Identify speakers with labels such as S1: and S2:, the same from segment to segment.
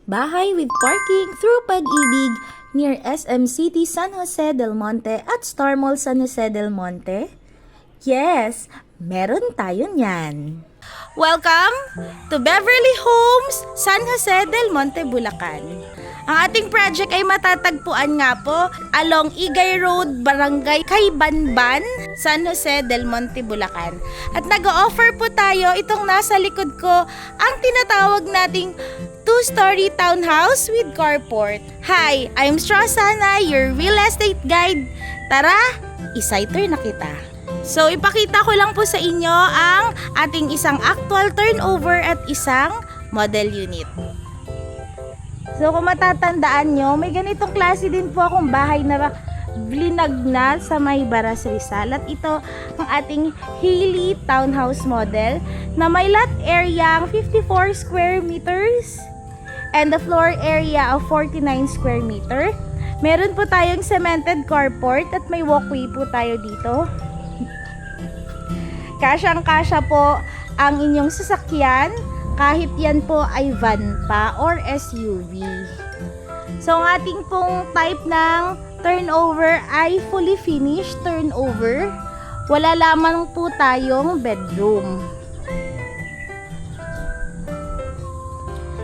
S1: bahay with parking through Pag-ibig near SM City San Jose del Monte at Star Mall San Jose del Monte? Yes, meron tayo niyan. Welcome to Beverly Homes, San Jose del Monte, Bulacan. Ang ating project ay matatagpuan nga po along Igay Road, Barangay Kaybanban, San Jose del Monte, Bulacan. At nag-o-offer po tayo itong nasa likod ko, ang tinatawag nating 2-story townhouse with carport. Hi, I'm Strasana, your real estate guide. Tara, isayter na kita. So, ipakita ko lang po sa inyo ang ating isang actual turnover at isang model unit. So, kung matatandaan nyo, may ganitong klase din po akong bahay na blinagnat sa may Baras Rizal. At ito ang ating Hailey Townhouse model na may lot area 54 square meters and the floor area of 49 square meter. Meron po tayong cemented carport at may walkway po tayo dito. Kasyang-kasya po ang inyong sasakyan kahit yan po ay van pa or SUV. So, ang ating pong type ng turnover ay fully finished turnover. Wala lamang po tayong bedroom.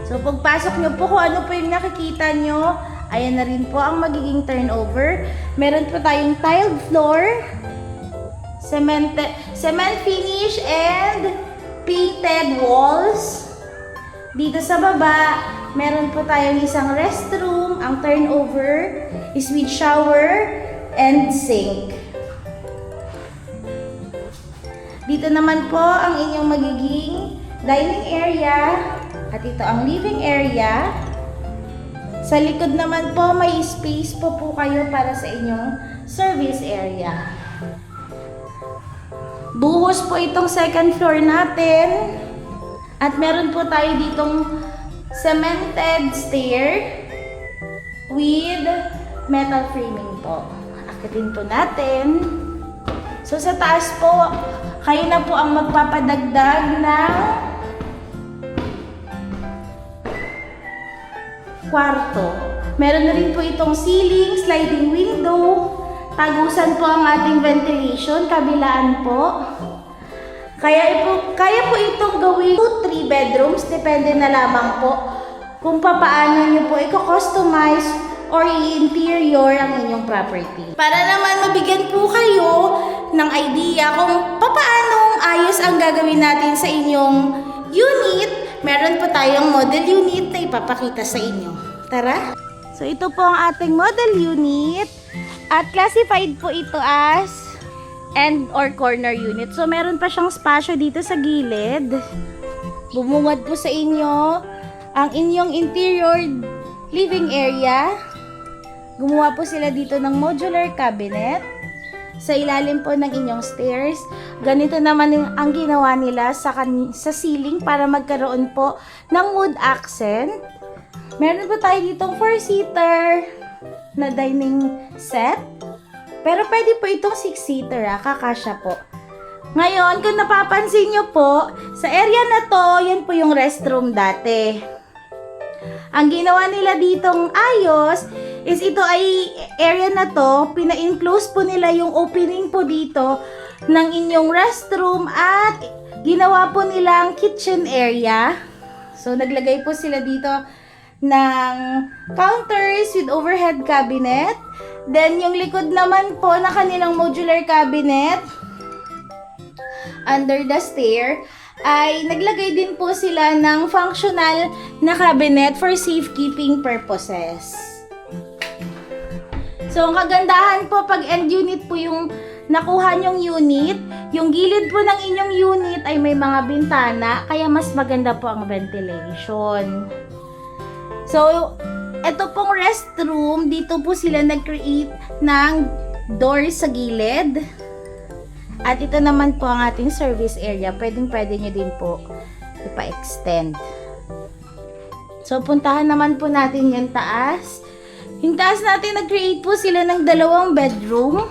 S1: So, pagpasok nyo po kung ano po yung nakikita nyo, ayan na rin po ang magiging turnover. Meron po tayong tiled floor, cement finish and painted walls. Dito sa baba, meron po tayong isang restroom. Ang turnover is with shower and sink. Dito naman po ang inyong magiging dining area at ito ang living area. Sa likod naman po, may space po kayo para sa inyong service area. Buhos po itong second floor natin. At meron po tayo ditong cemented stair with metal framing po. Akitin po natin. So sa taas po, kayo na po ang magpapadagdag ng kwarto. Meron na rin po itong ceiling, sliding window. Tagusan po ang ating ventilation, kabilaan po. Kaya po itong gawin 2-3 bedrooms, depende na lamang po kung paano nyo po i-customize or i-interior ang inyong property. Para naman mabigyan po kayo ng idea kung paano ayos ang gagawin natin sa inyong unit, meron po tayong model unit na ipapakita sa inyo. Tara! So ito po ang ating model unit. At classified po ito as end or corner unit. So, meron pa siyang spasyo dito sa gilid. Bumungad po sa inyo ang inyong interior living area. Gumawa po sila dito ng modular cabinet. Sa ilalim po ng inyong stairs. Ganito naman ang ginawa nila sa ceiling para magkaroon po ng wood accent. Meron po tayo ditong 4-seater na dining set. Pero pwede po itong 6-seater, kakasya po. Ngayon, kung napapansin nyo po, sa area na to, yan po yung restroom dati. Ang ginawa nila ditong ayos is ito ay area na to, pina-enclose po nila yung opening po dito ng inyong restroom at ginawa po nilang kitchen area. So, naglagay po sila dito ng counters with overhead cabinet. Then, yung likod naman po na kanilang modular cabinet under the stair ay naglagay din po sila ng functional na cabinet for safekeeping purposes. So, ang kagandahan po pag end unit po yung nakuha nyong unit, yung gilid po ng inyong unit ay may mga bintana, kaya mas maganda po ang ventilation. So, ito pong restroom, dito po sila nag-create ng doors sa gilid. At ito naman po ang ating service area. Pwede nyo din po ipa-extend. So, puntahan naman po natin yung taas. Yung taas natin, nag-create po sila ng 2 bedroom.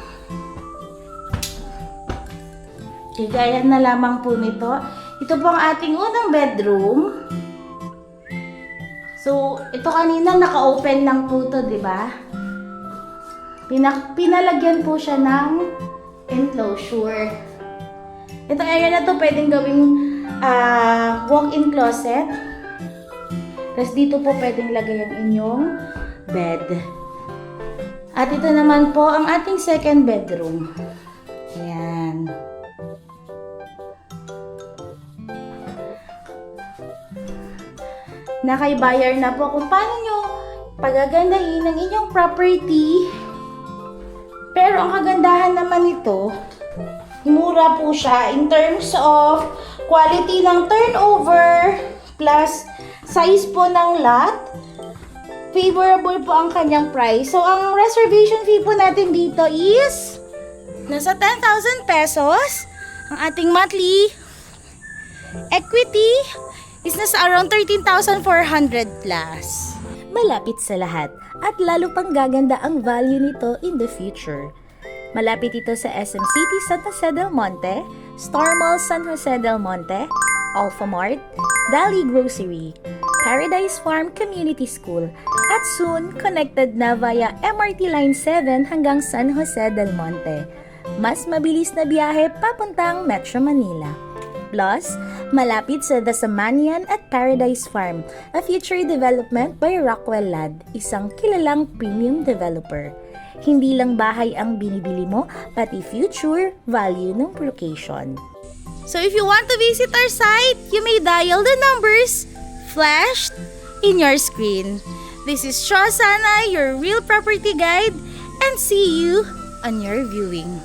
S1: Gaya na lamang po nito. Ito po ang ating unang bedroom. So, ito kanina naka-open lang po to, di ba? Pinalagyan po siya ng enclosure. Ito area na to pwedeng gawing walk-in closet. Tapos dito po pwedeng lagay ang inyong bed. At ito naman po ang ating second bedroom. Ayan. Nakaibayar na po kung paano nyo pagagandahin ang inyong property. Pero ang kagandahan naman nito, mura po siya in terms of quality ng turnover plus size po ng lot. Favorable po ang kanyang price. So, ang reservation fee po natin dito is nasa 10,000 pesos. Ang ating monthly equity is nasa around 13,400 plus.
S2: Malapit sa lahat at lalo pang gaganda ang value nito in the future. Malapit ito sa SM City San Jose del Monte, Star Mall San Jose del Monte, Alpha Mart, Valley Grocery, Paradise Farm Community School, at soon connected na via MRT Line 7 hanggang San Jose del Monte. Mas mabilis na biyahe papuntang Metro Manila. Plus, malapit sa Dasamanian at Paradise Farm, a future development by Rockwell Land, isang kilalang premium developer. Hindi lang bahay ang binibili mo, pati future value ng location.
S1: So if you want to visit our site, you may dial the numbers flashed in your screen. This is Shosana, your real property guide, and see you on your viewing.